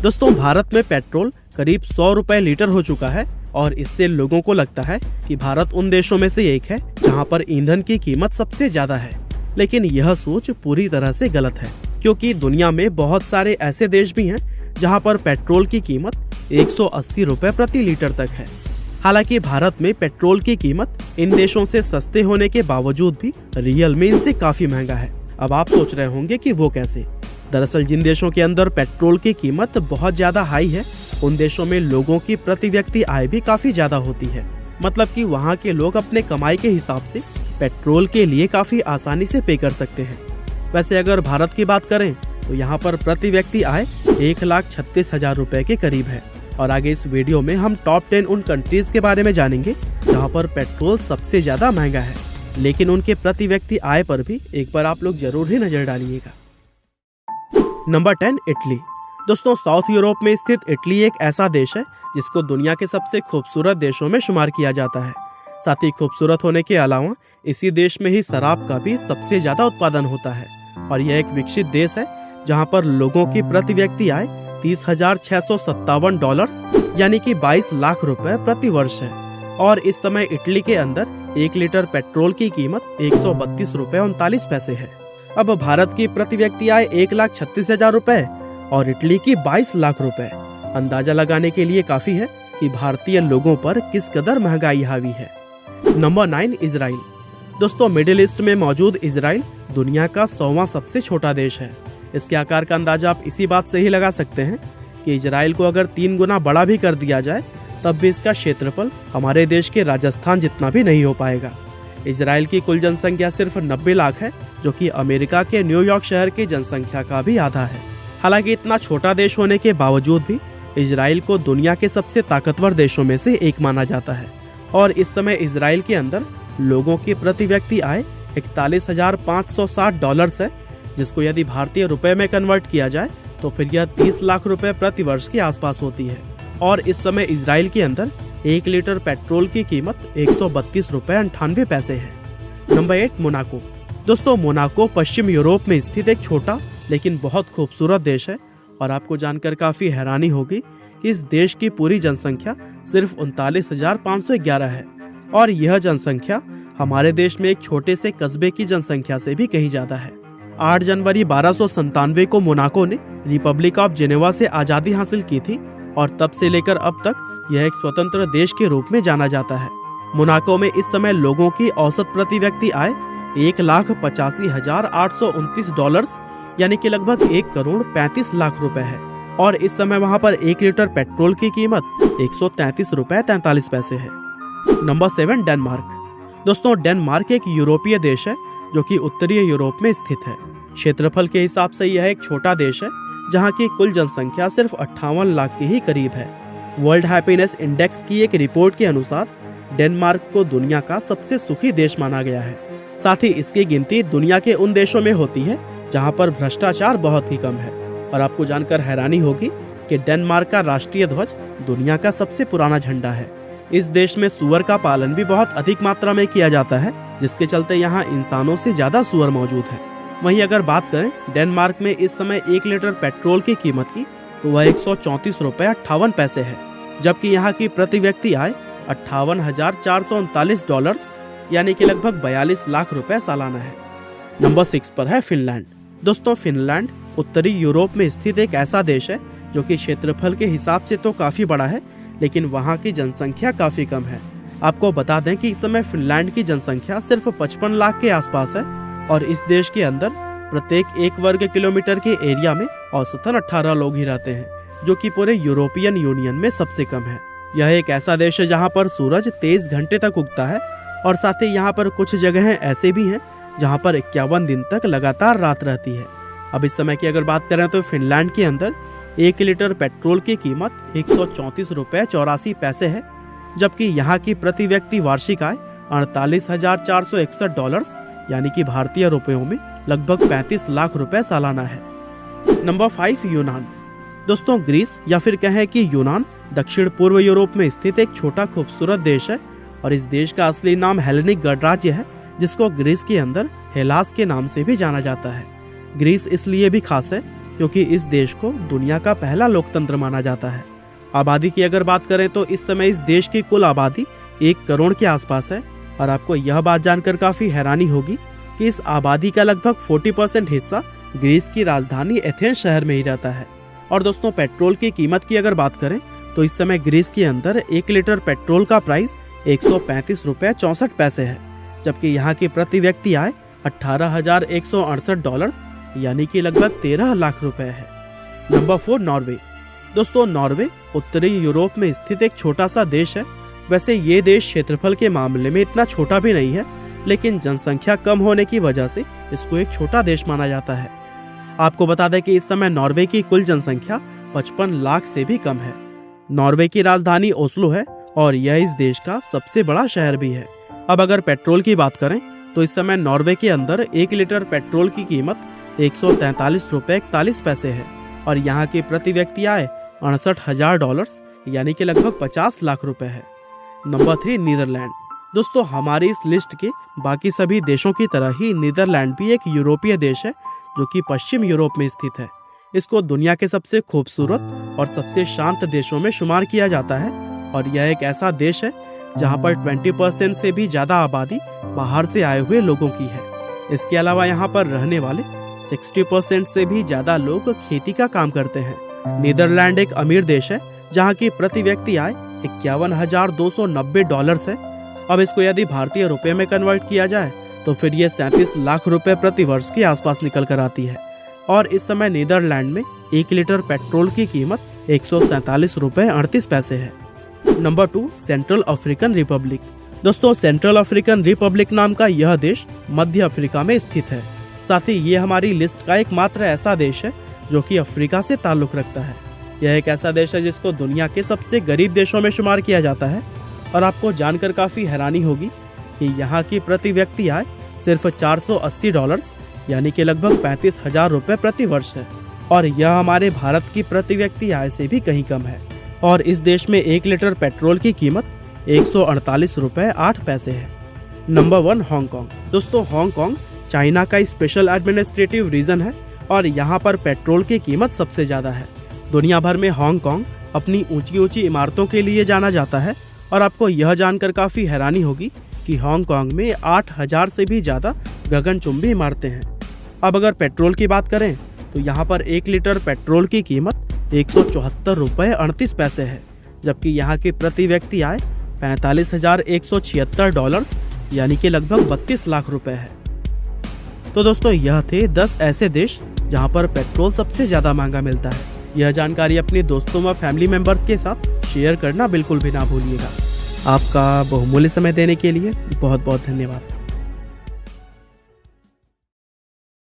दोस्तों भारत में पेट्रोल करीब 100 रुपए लीटर हो चुका है और इससे लोगों को लगता है कि भारत उन देशों में से एक है जहां पर ईंधन की कीमत सबसे ज्यादा है। लेकिन यह सोच पूरी तरह से गलत है, क्योंकि दुनिया में बहुत सारे ऐसे देश भी हैं जहां पर पेट्रोल की कीमत 180 रुपए प्रति लीटर तक है। हालांकि भारत में पेट्रोल की कीमत इन देशों से सस्ते होने के बावजूद भी रियल में इनसे काफी महंगा है। अब आप सोच रहे होंगे कि वो कैसे। दरअसल जिन देशों के अंदर पेट्रोल की कीमत बहुत ज्यादा हाई है, उन देशों में लोगों की प्रति व्यक्ति आय भी काफी ज्यादा होती है। मतलब कि वहाँ के लोग अपने कमाई के हिसाब से पेट्रोल के लिए काफी आसानी से पे कर सकते हैं। वैसे अगर भारत की बात करें तो यहाँ पर प्रति व्यक्ति आय 1,36,000 रुपए के करीब है। और आगे इस वीडियो में हम टॉप 10 उन कंट्रीज के बारे में जानेंगे जहाँ पर पेट्रोल सबसे ज्यादा महंगा है, लेकिन उनके प्रति व्यक्ति आय पर भी एक बार आप लोग जरूर ही नजर डालिएगा। Number 10, Italy. दोस्तों साउथ यूरोप में स्थित इटली एक ऐसा देश है जिसको दुनिया के सबसे खूबसूरत देशों में शुमार किया जाता है। साथ ही खूबसूरत होने के अलावा इसी देश में ही शराब का भी सबसे ज्यादा उत्पादन होता है। और यह एक विकसित देश है जहां पर लोगों की प्रति व्यक्ति आय $30,657 यानी कि 22 लाख रुपए प्रति वर्ष है। और इस समय इटली के अंदर 1 लीटर पेट्रोल की कीमत 132 रुपए 39 पैसे है। अब भारत की प्रति व्यक्ति आय 1,36,000 रुपए और इटली की 22 लाख रुपए। अंदाजा लगाने के लिए काफी है कि भारतीय लोगों पर किस कदर महंगाई हावी है। Number 9, Israel. दोस्तों मिडिल ईस्ट में मौजूद इजराइल दुनिया का 100वां सबसे छोटा देश है। इसके आकार का अंदाजा आप इसी बात से ही लगा सकते हैं कि इजराइल को अगर 3 गुना बड़ा भी कर दिया जाए तब भी इसका क्षेत्रफल हमारे देश के राजस्थान जितना भी नहीं हो पाएगा। इजराइल की कुल जनसंख्या सिर्फ 90 लाख है, जो कि अमेरिका के न्यूयॉर्क शहर की जनसंख्या का भी आधा है। हालांकि इतना छोटा देश होने के बावजूद भी इजराइल को दुनिया के सबसे ताकतवर देशों में से एक माना जाता है। और इस समय इजराइल के अंदर लोगों की प्रति व्यक्ति आय $41,560 है, जिसको यदि भारतीय रुपए में कन्वर्ट किया जाए तो फिर यह 30 लाख रुपए प्रति वर्ष के आसपास होती है। और इस समय इजराइल के अंदर 1 लीटर पेट्रोल की कीमत 132 रुपए 98 पैसे है। Number 8, Monaco. दोस्तों मोनाको पश्चिम यूरोप में स्थित एक छोटा लेकिन बहुत खूबसूरत देश है। और आपको जानकर काफी हैरानी होगी कि इस देश की पूरी जनसंख्या सिर्फ 39,511 है। और यह जनसंख्या हमारे देश में एक छोटे से कस्बे की जनसंख्या से भी कहीं ज्यादा है। 8 जनवरी 1297 को मोनाको ने रिपब्लिक ऑफ जेनेवा से आजादी हासिल की थी और तब से लेकर अब तक यह एक स्वतंत्र देश के रूप में जाना जाता है। मोनाको में इस समय लोगों की औसत प्रति व्यक्ति आय $1,85,829 यानी कि लगभग 1,35 लाख रुपए है। और इस समय वहां पर 1 लीटर पेट्रोल की कीमत 133 रुपए 43 पैसे है। Number 7, Denmark. दोस्तों डेनमार्क एक यूरोपीय देश है जो कि उत्तरी यूरोप में स्थित है। क्षेत्रफल के हिसाब से यह एक छोटा देश है जहां की कुल जनसंख्या सिर्फ 58 लाख के ही करीब है। वर्ल्ड हैप्पीनेस इंडेक्स की एक रिपोर्ट के अनुसार डेनमार्क को दुनिया का सबसे सुखी देश माना गया है। साथ ही इसकी गिनती दुनिया के उन देशों में होती है जहां पर भ्रष्टाचार बहुत ही कम है। और आपको जानकर हैरानी होगी कि डेनमार्क का राष्ट्रीय ध्वज दुनिया का सबसे पुराना झंडा है। इस देश में सूअर का पालन भी बहुत अधिक मात्रा में किया जाता है, जिसके चलते यहाँ इंसानों से ज्यादा सूअर मौजूद है। वहीं अगर बात करें डेनमार्क में इस समय 1 लीटर पेट्रोल की कीमत की तो वह 134 रुपए 58 पैसे है, जबकि यहाँ की प्रति व्यक्ति आय $58,439 यानी कि लगभग 42 लाख रुपए सालाना है। नंबर 6 पर है फिनलैंड। दोस्तों फिनलैंड उत्तरी यूरोप में स्थित एक ऐसा देश है जो कि क्षेत्रफल के हिसाब से तो काफी बड़ा है, लेकिन वहाँ की जनसंख्या काफी कम है। आपको बता दें कि इस समय फिनलैंड की जनसंख्या सिर्फ 55 लाख के आसपास है। और इस देश के अंदर प्रत्येक 1 वर्ग किलोमीटर के एरिया में औसतन 18 लोग ही रहते हैं, जो कि पूरे यूरोपियन यूनियन में सबसे कम है। यह एक ऐसा देश है जहाँ पर सूरज 23 घंटे तक उगता है। और साथ ही यहाँ पर कुछ जगहें ऐसे भी हैं जहाँ पर 51 दिन तक लगातार रात रहती है। अब इस समय की अगर बात करें तो फिनलैंड के अंदर 1 लीटर पेट्रोल की कीमत 134 रुपए 84 पैसे है, जबकि यहाँ की प्रति व्यक्ति वार्षिक आय $48,461 यानी कि भारतीय रुपयों में लगभग 35 लाख रुपए सालाना है। नंबर 5, यूनान। दोस्तों ग्रीस या फिर कहें कि यूनान दक्षिण पूर्व यूरोप में स्थित एक छोटा खूबसूरत देश है। और इस देश का असली नाम हेलेनिक गणराज्य है, जिसको ग्रीस के अंदर हेलास के नाम से भी जाना जाता है। ग्रीस इसलिए भी खास है क्योंकि इस देश को दुनिया का पहला लोकतंत्र माना जाता है। आबादी की अगर बात करें तो इस समय इस देश की कुल आबादी 1 करोड़ के आसपास है। और आपको यह बात जानकर काफी हैरानी होगी कि इस आबादी का लगभग 40% हिस्सा ग्रीस की राजधानी एथेंस शहर में ही रहता है। और दोस्तों, पेट्रोल की कीमत की अगर बात करें तो इस समय ग्रीस के अंदर 1 लीटर पेट्रोल का प्राइस 135 रुपये 64 पैसे है, जबकि यहाँ की प्रति व्यक्ति आय $18,168 यानी कि लगभग 13 लाख रुपए है। Number 4, Norway. दोस्तों, नॉर्वे उत्तरी यूरोप में स्थित एक छोटा सा देश है। वैसे ये देश क्षेत्रफल के मामले में इतना छोटा भी नहीं है, लेकिन जनसंख्या कम होने की वजह से इसको एक छोटा देश माना जाता है। आपको बता दें कि इस समय नॉर्वे की कुल जनसंख्या 55 लाख से भी कम है। नॉर्वे की राजधानी ओस्लो है और यह इस देश का सबसे बड़ा शहर भी है। अब अगर पेट्रोल की बात करें तो इस समय नॉर्वे के अंदर 1 लीटर पेट्रोल की कीमत $143.41 है और यहाँ की प्रति व्यक्ति आय $68,000 यानी कि लगभग 50 लाख रुपए है। Number 3, Netherland. दोस्तों, हमारी इस लिस्ट के बाकी सभी देशों की तरह ही नीदरलैंड भी एक यूरोपीय देश है जो कि पश्चिम यूरोप में स्थित है। इसको दुनिया के सबसे खूबसूरत और सबसे शांत देशों में शुमार किया जाता है और यह एक ऐसा देश है जहां पर 20% से भी ज्यादा आबादी बाहर से आए हुए लोगों की है। इसके अलावा यहाँ पर रहने वाले 60% से भी ज्यादा लोग खेती का काम करते हैं। नीदरलैंड एक अमीर देश है जहाँ की प्रति व्यक्ति आय $51,290 है। अब इसको यदि भारतीय रुपए में कन्वर्ट किया जाए तो फिर ये 37 लाख रुपए प्रति वर्ष के आसपास निकल कर आती है। और इस समय नीदरलैंड में 1 लीटर पेट्रोल की कीमत $147.38 है। Number 2, central African Republic. दोस्तों, सेंट्रल अफ्रीकन रिपब्लिक नाम का यह देश मध्य अफ्रीका में स्थित है। साथ ही ये हमारी लिस्ट का एकमात्र ऐसा देश है जो कि अफ्रीका से ताल्लुक रखता है। यह एक ऐसा देश है जिसको दुनिया के सबसे गरीब देशों में शुमार किया जाता है। और आपको जानकर काफी हैरानी होगी कि यहाँ की प्रति व्यक्ति आय सिर्फ $480 यानी कि लगभग 35,000 रुपए प्रति वर्ष है और यह हमारे भारत की प्रति व्यक्ति आय से भी कहीं कम है। और इस देश में 1 लीटर पेट्रोल की कीमत $148.08 है। Number 1, Hong Kong. दोस्तों, हांगकांग चाइना का स्पेशल एडमिनिस्ट्रेटिव रीजन है और यहाँ पर पेट्रोल की कीमत सबसे ज्यादा है। दुनिया भर में हांगकांग अपनी ऊंची ऊंची इमारतों के लिए जाना जाता है और आपको यह जानकर काफी हैरानी होगी कि हांगकांग में 8,000 से भी ज्यादा गगनचुंबी इमारतें हैं। अब अगर पेट्रोल की बात करें तो यहाँ पर 1 लीटर पेट्रोल की कीमत $174.38 है, जबकि यहाँ की प्रति व्यक्ति आय $45,176 यानी कि लगभग 32 लाख रुपए है। तो दोस्तों, यह थे 10 ऐसे देश जहाँ पर पेट्रोल सबसे ज्यादा महंगा मिलता है। यह जानकारी अपने दोस्तों व फैमिली मेंबर्स के साथ शेयर करना बिल्कुल भी ना भूलिएगा। आपका बहुमूल्य समय देने के लिए बहुत बहुत धन्यवाद।